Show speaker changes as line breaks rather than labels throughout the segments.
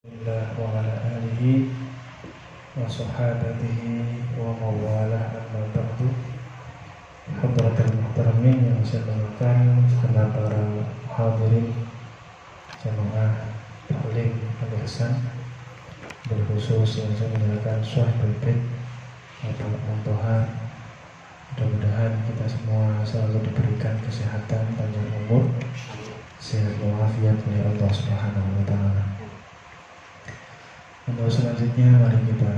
wa ala alihi wa sahabatihi wa mawalah amma ba'du. Hadratul muhtaramin yang saya banggakan segenap para hadirin jamaah taklim Al-Ihsan, berkhusus yang saya muliakan Syahibul Bait atau Al-Tohar. Mudah-mudahan kita semua selalu diberikan kesehatan, panjang umur, sehat walafiat oleh Allah Subhanahu wa taala. Untuk selanjutnya mari kita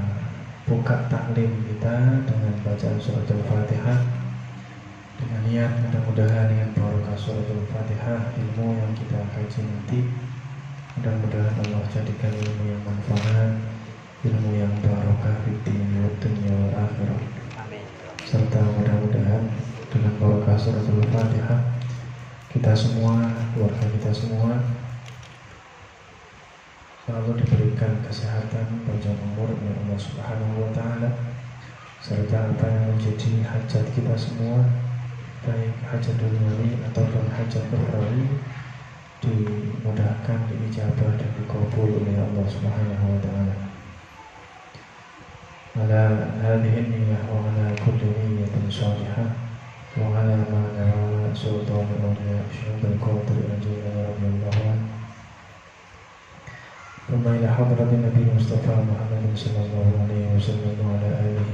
buka taklim kita dengan bacaan surat Al-Fatihah, dengan niat mudah-mudahan dengan barokah surat Al-Fatihah ilmu yang kita kaji nanti mudah-mudahan Allah jadikan ilmu yang manfaat, ilmu yang barokah fid dunya wal akhirah. Serta mudah-mudahan dengan barokah surat Al-Fatihah kita semua, keluarga kita semua selalu diberikan kesehatan, panjang umur oleh Allah Subhanahu wa taala, serta apa yang menjadi hajat kita semua, baik hajat duniawi ataupun hajat ukhrawi, dimudahkan, diijabah dan dikabul oleh Allah Subhanahu wa taala. Ala hadhihi niyyah wa ala kulli niyyatin shalihah wa ala ma nawa sultanul awliya syaikhul qadir al-jilani radhiyallahu anhu. ثم إلى حضرة النبي المصطفى محمد صلى الله عليه وسلم وعلى آله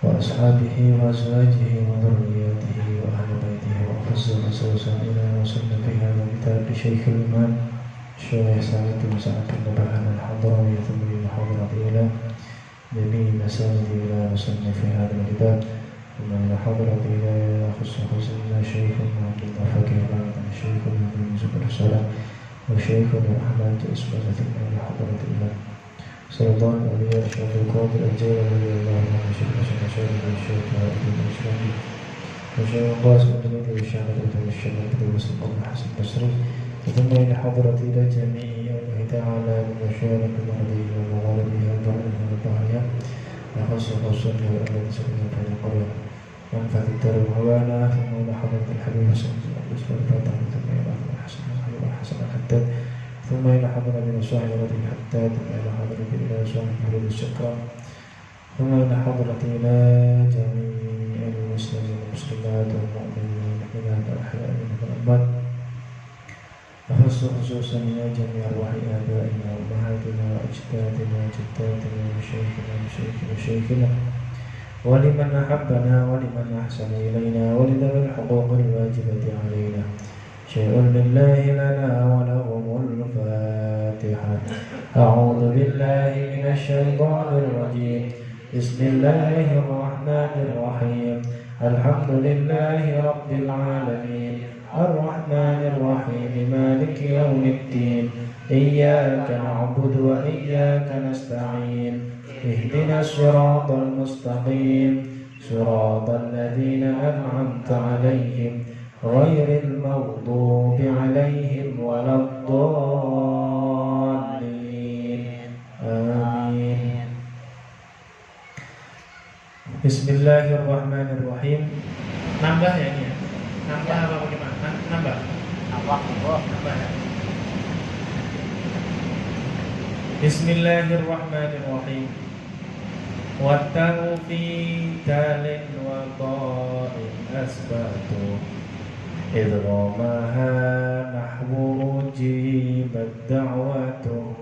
وأصحابه وأزواجه وذرياته وأهل بيته وخص خصوصا إلى وصلنا في هذا الكتاب لشيخ الإمام الشيخ سعد بن سعد بن نبهان الحضراوي ثم إلى حضرة إلى جميع مساجد إلى وصلنا في هذا الكتاب ثم إلى حضرة إلى خصوصا شيخ عبد الله فقيه الشيخ بن زبير السلام وشيخنا أحمد إسماعيل إلى حضرة الله سلطان الأولياء الشيخ القاضي الجيلاني رضي الله عنه الشيخ الشيخ الشيخ الدين الإسلامي وشيخ القاسم بن علي الشيخ الدين الشيخ الدين سلطان الحسن البصري ثم إلى حضرة إلى جميع الله تعالى من مشارق الأرض ومغاربها وبحرها وبحرها وخاصة خصوصا والأمة سبيل في القرية وانفذ الدار وهوانا ثم إلى حضرة الحبيب صلى الله عليه وسلم ثم إلى الحسن حسن الحداد ثم إلى حضرة بن صاحب رضي الحداد ثم إلى حضرة إلى صاحب مريد الشكرى ثم إلى حضرة إلى جميع المسلمين والمسلمات والمؤمنين إلى الأحياء منهم الأموات خصوصا إلى جميع أرواح آبائنا وأمهاتنا وأجدادنا وجداتنا ومشايخنا ومشايخنا ولمن أحبنا ولمن أحسن إلينا ولذوي الحقوق الواجبة علينا شيء لله لنا ولهم الفاتحة. أعوذ بالله من الشيطان الرجيم. بسم الله الرحمن الرحيم. الحمد لله رب العالمين الرحمن الرحيم مالك يوم الدين إياك نعبد وإياك نستعين اهدنا الصراط المستقيم صراط الذين أنعمت عليهم غير المغضوب عليهم ولا الضالين آمين. Bismillahirrahmanirrahim. Nambah ya ini ya? Nambah apa bagaimana? Nambah ya. Bismillahirrahmanirrahim. Wattaqu fi talin wa qa'in asbatu idghamaha nahwu ujibat da'watu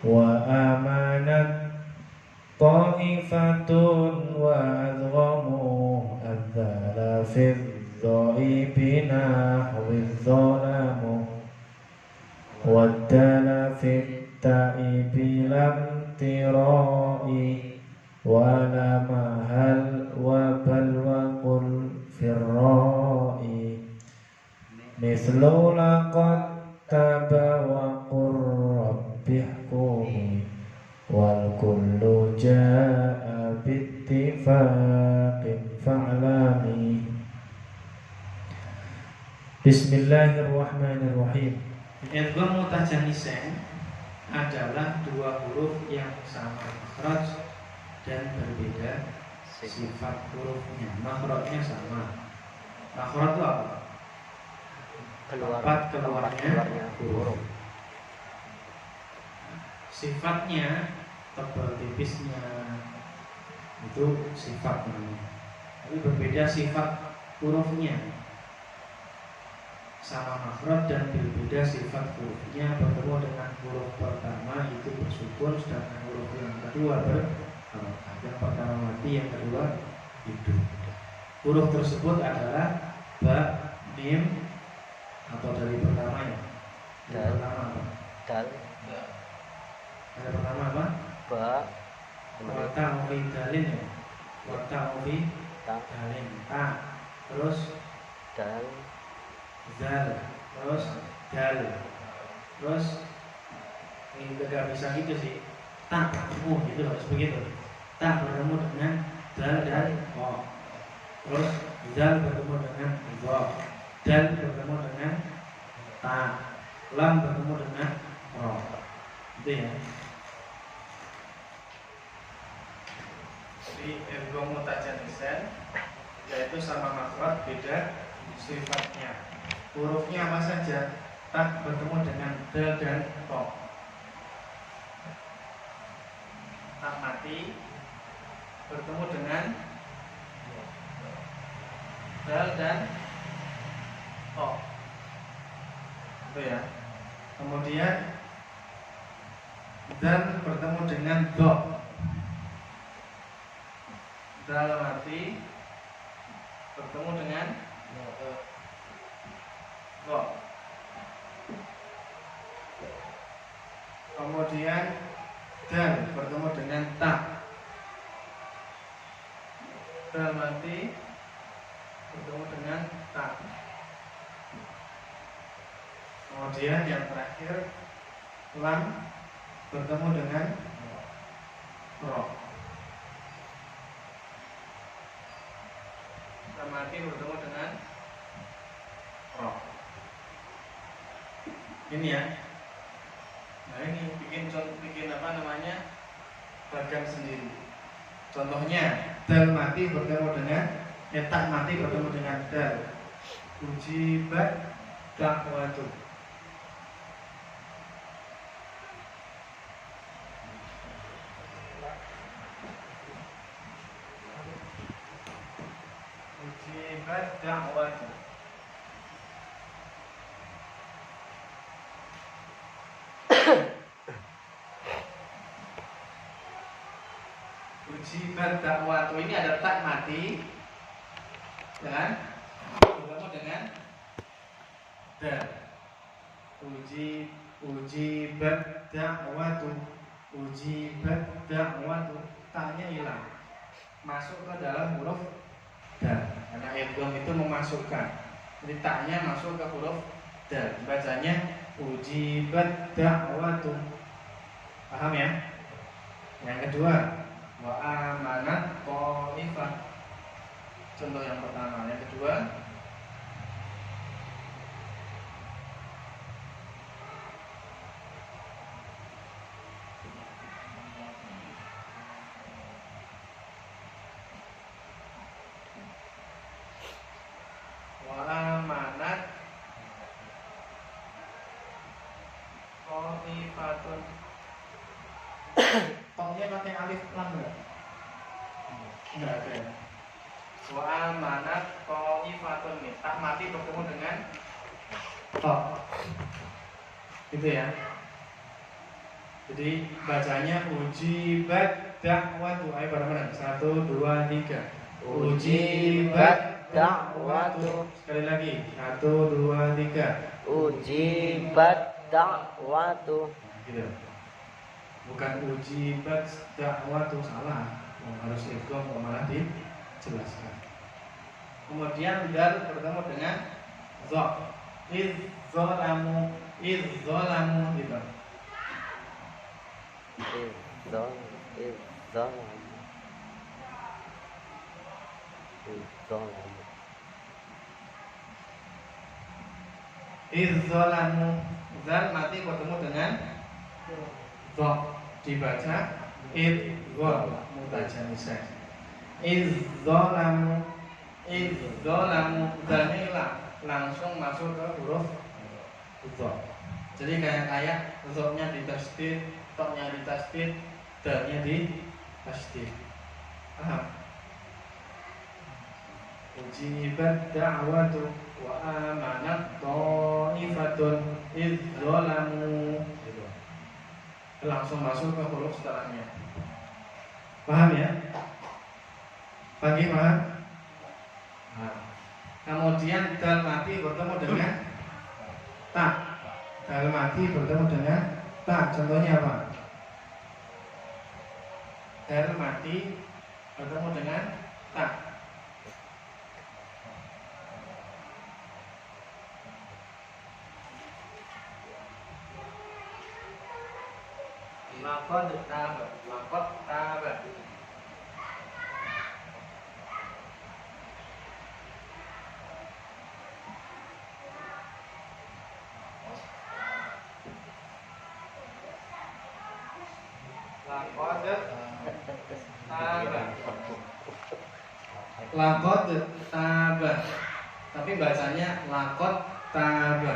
wa amanat ta'ifatun wa adghamu adzala fi dhaibi nahwi dhalamu waddala fi ta'ibi lam tirai wala mahal wa bal wa qul firra'i mithlu laqad taba wa qur rabbihkumi wal kullu ja'a bittifaqin fa'lami. Bismillahirrahmanirrahim. Idgham mutajannisain adalah dua huruf yang sama makhraj dan berbeda sifat hurufnya. Makhrajnya sama. Makhraj itu apa? Tempat keluarnya huruf. sifatnya, tebal tipisnya, itu sifat namanya. Tapi berbeda sifat hurufnya. Sama makhraj dan berbeda sifat hurufnya. Bertemu dengan huruf pertama itu bersukun, sedangkan huruf yang kedua berharokat. Yang pertama mati, yang kedua hidup. Huruf tersebut adalah ba, mim, atau dari pertamanya. Yang pertama apa?
Dal.
Ada pertama apa?
Ba.
Wata ufi dalin ya. Wata ufi dalin. Ta. Terus
Dal.
zal. Terus dal. Terus ini gak bisa gitu sih. Tak bertemu gitu harus begitu. Tak bertemu dengan dal dan o. Terus zal bertemu dengan zo. Dal bertemu dengan ta. Lam bertemu dengan ro. Itu ya. Jadi idgham mutajanisan yaitu sama makhraj beda sifatnya. Hurufnya apa saja? Tak bertemu dengan dal dan to. Tak mati bertemu dengan dal dan to. Itu ya. Kemudian dan bertemu dengan do. Dal mati bertemu dengan do. Kemudian dal bertemu dengan ta. Dal mati bertemu dengan ta. Kemudian yang terakhir lam bertemu dengan ro. Lam mati bertemu dengan ro. Ini ya. Nah ini bikin apa namanya bagan sendiri. Contohnya dal mati bertemu dengan tak mati bertemu dengan dal. Ujibat dakwatu. Ujibat dakwatu. Ujibat dakwatu ini ada tak mati dan bertemu dengan dal. Ujibat dakwatu. Ujibat dakwatu. Taknya hilang, masuk ke dalam huruf dal. Karena idgham itu memasukkan. Jadi taknya masuk ke huruf dal. Bacanya ujibat dakwatu. Paham ya? Yang kedua, wa amanat qaifah. Contoh yang pertama. Yang kedua, wa amanat qaifatun. Tongnya pakai alif lam enggak? Enggak ada ya. Wa amanat qaifatun nih. Tak mati bertemu dengan to. Gitu ya. Jadi bacanya ujibat dakwatu. Ayo bareng-bareng. 1 2 3. Ujibat dakwatu. Sekali lagi. 1 2 3.
Ujibat dakwatu.
Gitu. Bukan ujibat dakwatu, salah. Harus idgham kok malah dijelaskan. Kemudian dal bertemu dengan za. Izzalamu gitu. Izzalamu. Zal mati bertemu dengan za. Dibaca idgham mutajanisan. Izzalamu. Zalnya hilang, langsung masuk ke huruf za. Jadi kayak zoknya di tasdid, toknya di tasdid, dalnya di tasdid. Paham? Ujibat da'watu wa amanat ta'ifatun idh zalamu. Langsung masuk ke huruf setelahnya. Paham ya? Pagi paham? Nah. Kemudian dal mati bertemu dengan tak. Dal mati bertemu dengan tak. Contohnya apa? Dal mati bertemu dengan tak. Laqad taba, laqad taba. Laqad taba. Laqad taba. Tapi bacanya laqad taba.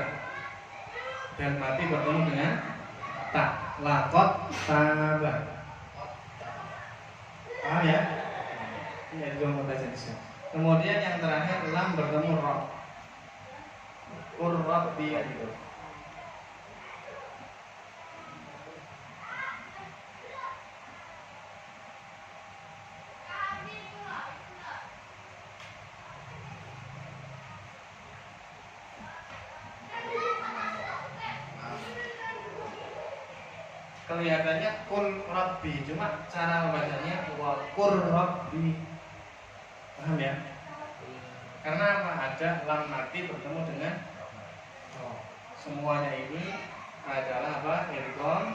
Dan mati bertemu dengan tak. Laqad taba. Paham ya? Ini juga mau baca di sini. Kemudian yang terakhir lam bertemu ra. Qurrabbi gitu. Kelihatannya kul rabbi, cuma cara membacanya wa qur rabbi. Paham ya? Karena apa? Ada lam mati bertemu dengan semuanya ini adalah apa? Idgham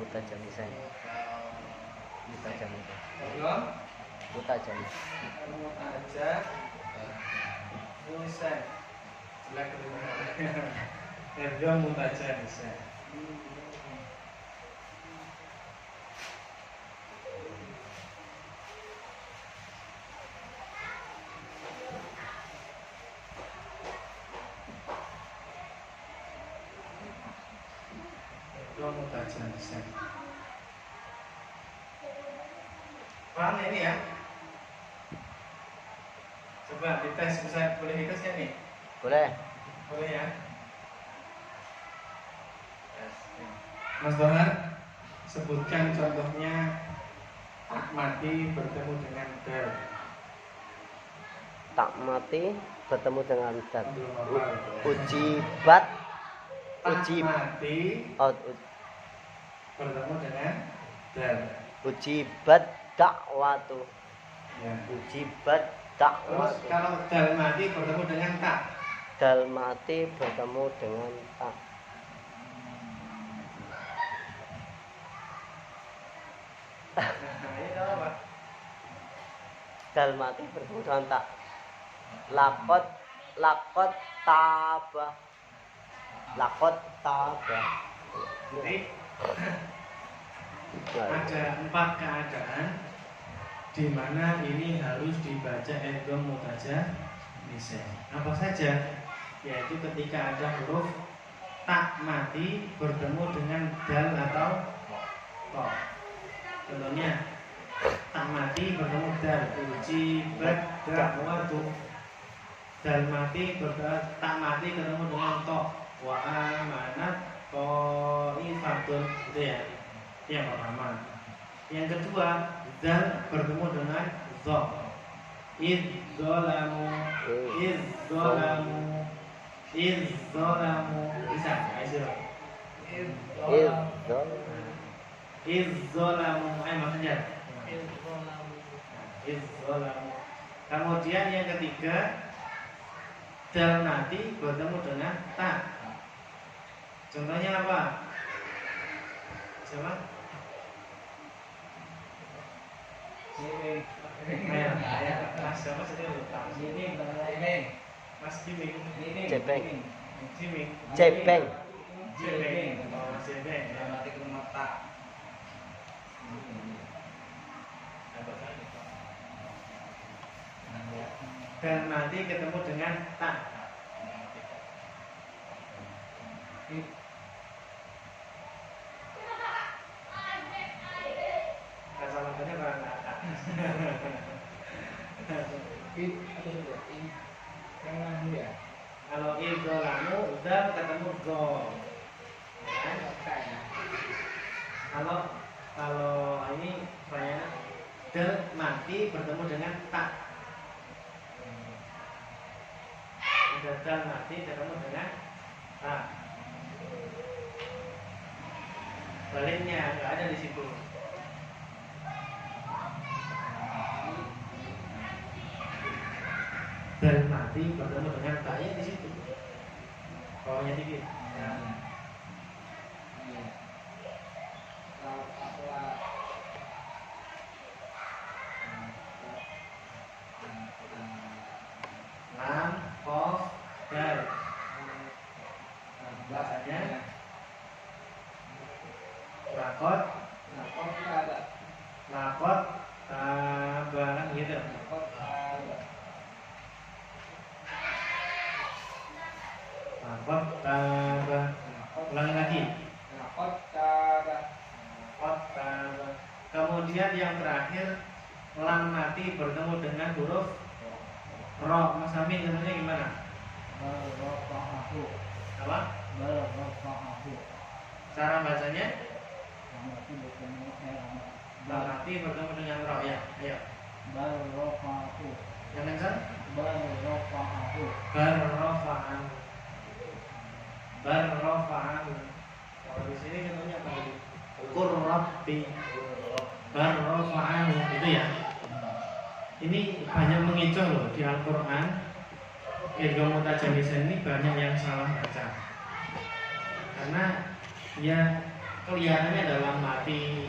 Mutajamisan. Mutajamisan.
Idgham
Mutajamisan.
Mutajamisan. Jelek kedengaran. Idgham mutajamisan. Mutajamisan. Paham ini ya? Coba dites, bisa boleh dites ya nih?
Boleh.
Boleh ya? Mas Dohar, sebutkan contohnya tak mati bertemu dengan dal.
Tak mati bertemu dengan dal. Ujibat.
Tak mati
Oh,
bertemu dengan dal.
ujibat dakwatu.
Ya.
Ujibat
Terus
dakwatu.
kalau dal mati bertemu dengan tak.
Dal mati bertemu dengan tak.
Nah, ini apa?
Dal mati bertemu dengan tak. Lakot taba. Lakot taba.
Jadi ada 4 keadaan di mana ini harus dibaca idgham mutajamisan. Apa saja? Yaitu ketika ada huruf tak mati bertemu dengan dal atau to. Contohnya tak mati bertemu dal, ujibat da'watu. Dal mati tak mati bertemu dengan to, wa amanat ta'ifatun. Itu ya. Itu yang pertama. Yang kedua, dal bertemu dengan dha. Idzalamu. Bisa, ayo. Idzalamu. Ayo maksudnya. Idzalamu. Kemudian yang ketiga, dal mati bertemu dengan ta. Contohnya apa? Siapa? Mas siapa saja lupa. Mas Jiming.
Cepeng.
Jiming.
Cepeng.
Jiming. Oh, Jiming.
Nanti ke rumah tak.
Dan nanti ketemu dengan tak. dal ketemu go. Ya. Kalau ini saya del mati bertemu dengan tak. Ada dal mati ketemu dengan tak. Baliknya nggak ada di situ. Dal mati bertemu dengan taknya di situ. Bawahnya dikit. Ya. Lam, kof, dal. Bahasanya lakot, tabaran gitu. Lakot, taba. Ulangi lagi. Lakot, taba. Kemudian yang terakhir lam mati bertemu dengan huruf ro. Mas Amin namanya gimana? Apa? Cara bacanya? Lam mati bertemu dengan ro ya. Ayo. Yang kencang? Barrofa'an. Kalau di sini contohnya apa tadi? Qurrabbi. Barrofa'an itu ya. Ini banyak mengecoh loh di Al-Quran. Idgham mutajanisain ini banyak yang salah baca. Karena ya kelihatannya dalam mati.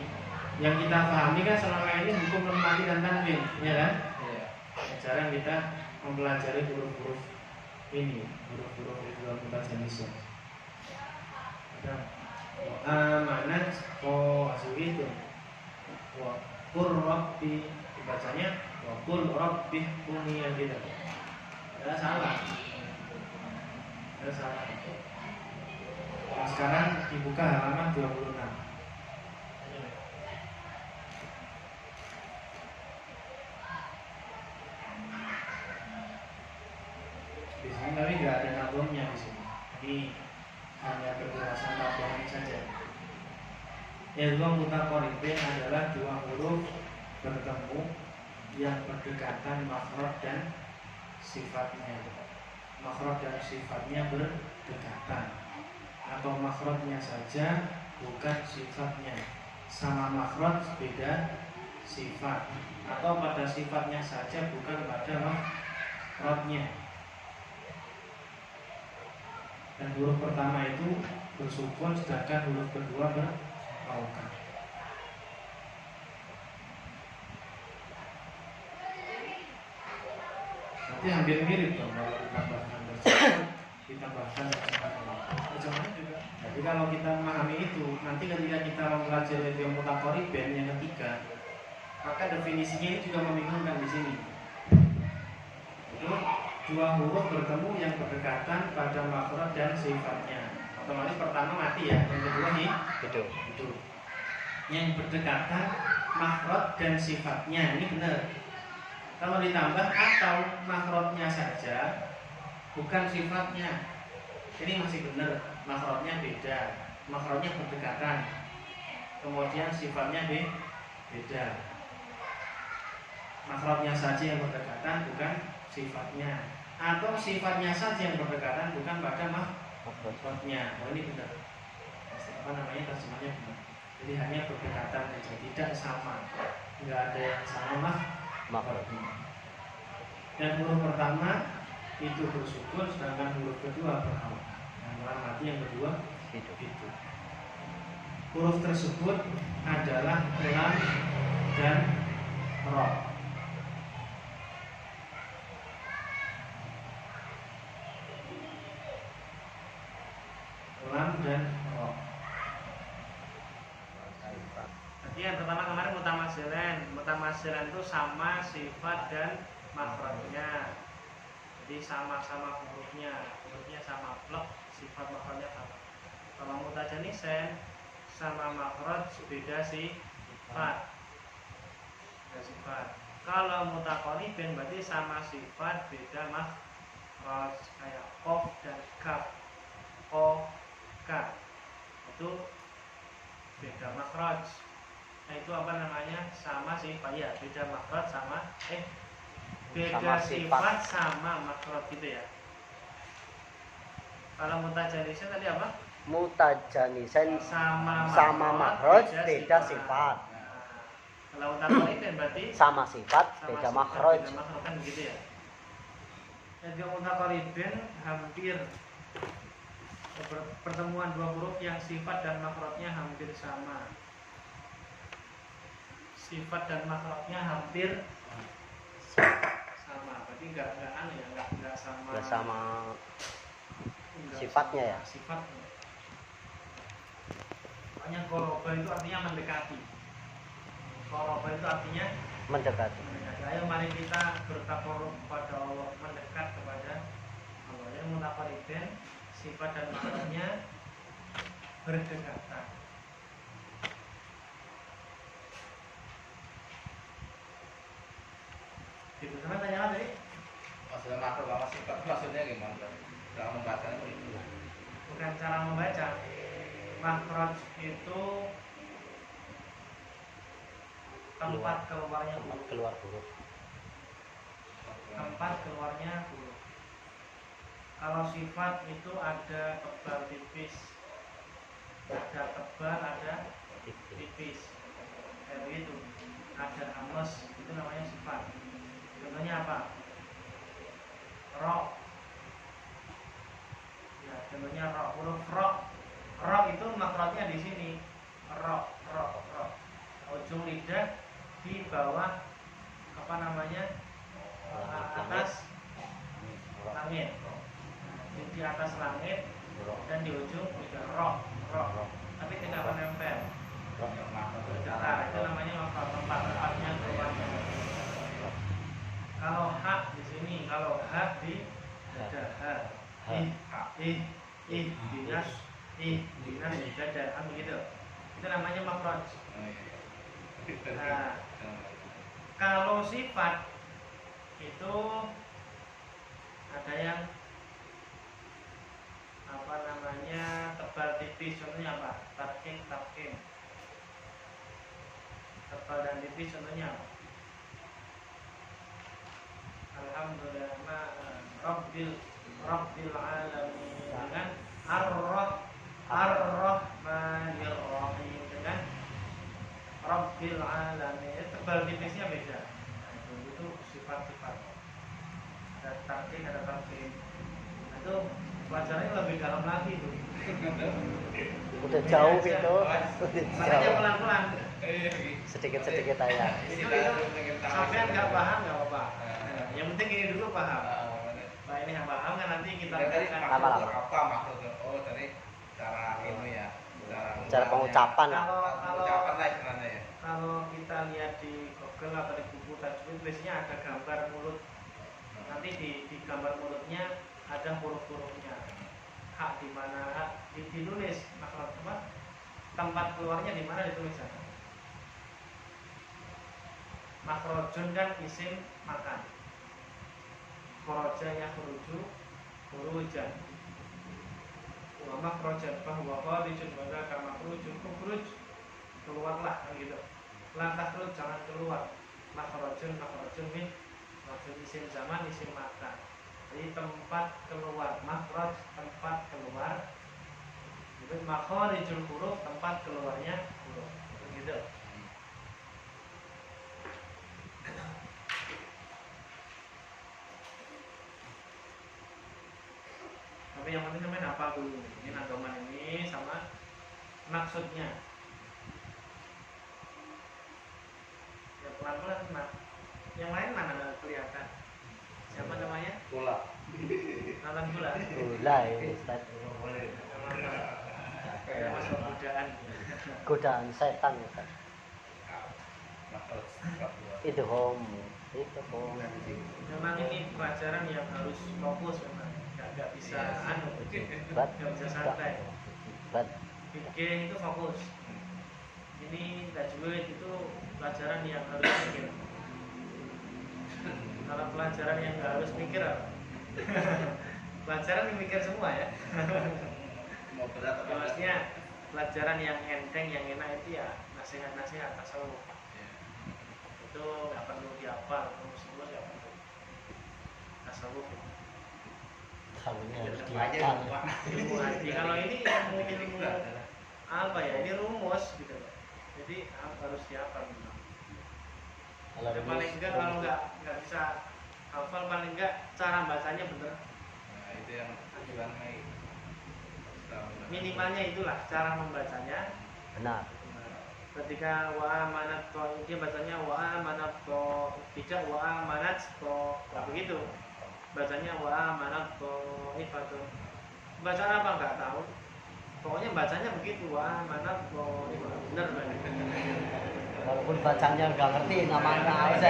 Yang kita pahami kan selama ini hukum lam mati dan tanwin, ya kan? Iya. Jarang kita mempelajari huruf-huruf ini, huruf-huruf idgham mutajanisain. Amanat asli itu. Wa qur rabbi dibacanya wa qul rabbi kuni yang gitu. Ada salah. Nah, sekarang dibuka halaman 26. Di sini tapi nggak ada tabungnya di sini. Ini hanya penjelasan tabungan saja. Idgham mutaqarribain adalah dua huruf bertemu yang berdekatan makhraj dan sifatnya. Makhraj dan sifatnya berdekatan. Atau makhrajnya saja bukan sifatnya. Sama makhraj beda sifat. Atau pada sifatnya saja bukan pada makhrajnya. Dan huruf pertama itu bersukun sedangkan huruf kedua berharokat. Nanti hampir mirip dong kalau ditambahkan bersukun, ditambahkan terjemahan juga. Jadi kalau kita memahami itu, nanti ketika kita mempelajari idgham mutaqarribain yang ketiga, maka definisinya ini juga membingungkan di sini. Itu dua huruf bertemu yang berdekatan pada makhraj dan sifatnya. Otomatis pertama mati ya, yang kedua hidup. Yang berdekatan makhraj dan sifatnya ini benar. Kalau ditambah atau makhrajnya saja bukan sifatnya, ini masih benar. Makhrajnya beda, makhrajnya berdekatan. Kemudian sifatnya beda. Makhrajnya saja yang berdekatan bukan sifatnya, atau sifatnya saja yang berdekatan bukan pada makhrajnya. Oh ini benar. Apa namanya terjemahnya benar. Jadi hanya berdekatan saja, tidak sama. Enggak ada yang sama makhrajnya. Dan huruf pertama itu bersukun, sedangkan huruf kedua berharokat. Yang lam mati yang kedua hidup. Huruf tersebut adalah lam dan ro. Lam dan ro. Jadi yang pertama kemarin mutamasilan itu sama sifat dan makhrajnya. Jadi sama-sama hurufnya sama blok, sifat makhrajnya sama. Kalau mutajanisain sama makhraj beda sifat. Kalau mutaqarribain berarti sama sifat beda makhraj, kayak qaf dan kaf. O, K. Itu beda makhraj. Nah, itu apa namanya? Sama sifat ya, beda makhraj sama beda
Sama
sifat sama makhraj gitu ya. Kalau mutajanisan tadi apa?
Mutajanisan
Sama
makhraj beda sifat.
Nah, kalau mutaqaribin berarti
Sama sifat beda makhraj.
Beda makhraj kan begitu ya. Jadi mutaqaribin hampir pertemuan dua huruf yang sifat dan makhrajnya hampir sama. Sifat dan makhrajnya hampir sama. Berarti enggak aneh ya, enggak sama.
Enggak sama sifatnya ya.
Sifatnya. Makanya qoroba itu artinya mendekati. Qoroba itu artinya
mendekati.
Ayo mari kita bertakarub kepada Allah, mendekat kepada Allah. Yang mutaqaribin sifat dan maknanya berdekatan. Gitu sama tanya tadi.
Maksudnya makhluk sama sifat maksudnya gimana? Cara membacanya begitu.
Bukan cara membaca. Makhraj itu tempat keluarnya huruf.
Keluar huruf.
Tempat keluarnya huruf. Kalau sifat itu ada tebal tipis, ada tebal, ada tipis. Kayak begitu. Ada ames, itu namanya sifat. Contohnya apa? Ro. Ya, contohnya ro. Huruf ro. Ro itu makhrajnya di sini. Ro. Ujung lidah di bawah apa namanya? Atas langit. Di atas langit dan di ujung lidah ro. Tapi tidak menempel. Nah, itu namanya makhraj, tempatnya keluarnya. Kalau hak di sini, kalau hak di dada, dinas dada, begitu. Itu namanya makhraj. Nah, kalau sifat itu ada yang apa namanya tebal tipis, contohnya apa? Tarkin. Tebal dan tipis contohnya apa? Alhamdulillah Rabbil alamin dengan Ar-Rahmanir Rahim dengan Rabbil alamin. Tebal tipisnya beda. Nah, itu sifat-sifat. Ada tarkin, ada tarkin. Itu pelajarannya lebih dalam lagi tuh.
Udah jauh itu.
Makanya pelan-pelan.
Sedikit aja.
Itu sampai nggak paham nggak apa-apa. Yang penting ini dulu paham. Nah ini yang paham kan nanti kita
apa maksudnya? Oh tadi cara ini ya.
Cara pengucapan.
Pengucapan lah istilahnya ya.
Kalau kita lihat di Google atau di buku tajwid biasanya ada gambar mulut. Nanti di gambar mulutnya ada huruf-hurufnya. Hak di mana? Hak ditulis makhraj apa? Tempat keluarnya di mana ditulis sana. Makhrajun kan isim makan. Kharaja yakhruju khurujan. Wa makhrajan fa huwa kharijun wa dzaka makhrujun ukhruj. Keluarlah kan gitu. La takhruj jangan keluar. Makhrajun min makhraj isim zaman isim makan. Jadi tempat keluar, makhraj tempat keluar. Itu makharijul huruf tempat keluarnya huruf. Begitu. Tapi yang penting sampai hafal dulu. Ini nadoman ini sama maksudnya. Ya pelan-pelan mas. Yang lain mana nggak kelihatan? Siapa namanya?
Bola.
Nonton bola.
Bola ini Ustaz.
Ya masuk godaan.
Godaan setan Ustaz. Itu home.
Memang ini pelajaran yang harus fokus memang. Nggak bisa nggak bisa santai. Fikih itu fokus. Ini tajwid itu pelajaran yang harus mikir. Kalau pelajaran yang nggak harus mikir apa? Pelajaran yang mikir semua ya.
mau berat apa
Ya, maksudnya pelajaran yang enteng, yang enak itu ya nasihat-nasihat tasawuf.
Iya.
Itu nggak perlu dihafal, terus ya perlu tasawuf itu.
Tahunya harus
Tetap aja
dihafal.
Pak.
Ilmu hati. Kalau ini ilmu
Dikit-dikit berat.
apa ya? Ini rumus gitu loh. Jadi harus dihafal memang.
Kalau
Ya, paling enggak kalau nggak bisa hafal, paling enggak cara bacanya bener.
Nah, itu yang istilahnya
Minimalnya itulah cara membacanya.
benar.
Ketika wa amanat to, dia bacanya wa amanat to, tidak wa amanat to, begitu. Bacanya wa amanat to ifatun. Bacaan apa nggak tahu. Pokoknya bacanya begitu wa amanat to ifatun. Benar banget.
Walaupun bacanya nggak ngerti namanya aja.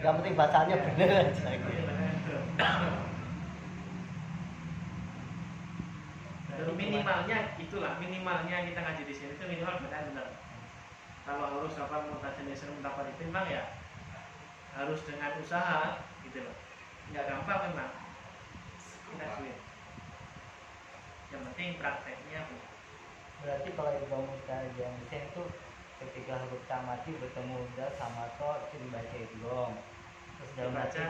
Yang penting bacanya bener aja.
Dan minimalnya itulah, minimalnya kita ngaji di sini itu minimal bacaan benar. Kalau harus apa mutasinya sering mendapat itu memang ya harus dengan usaha gitu loh. Nggak gampang memang. Kita sulit. Yang penting prakteknya Bu.
Berarti kalau Ibnu Mustahil yang di sini tuh ketika huruf tamati bertemu udah sama to itu dibaca itu dong. Terus dalam
Dibaca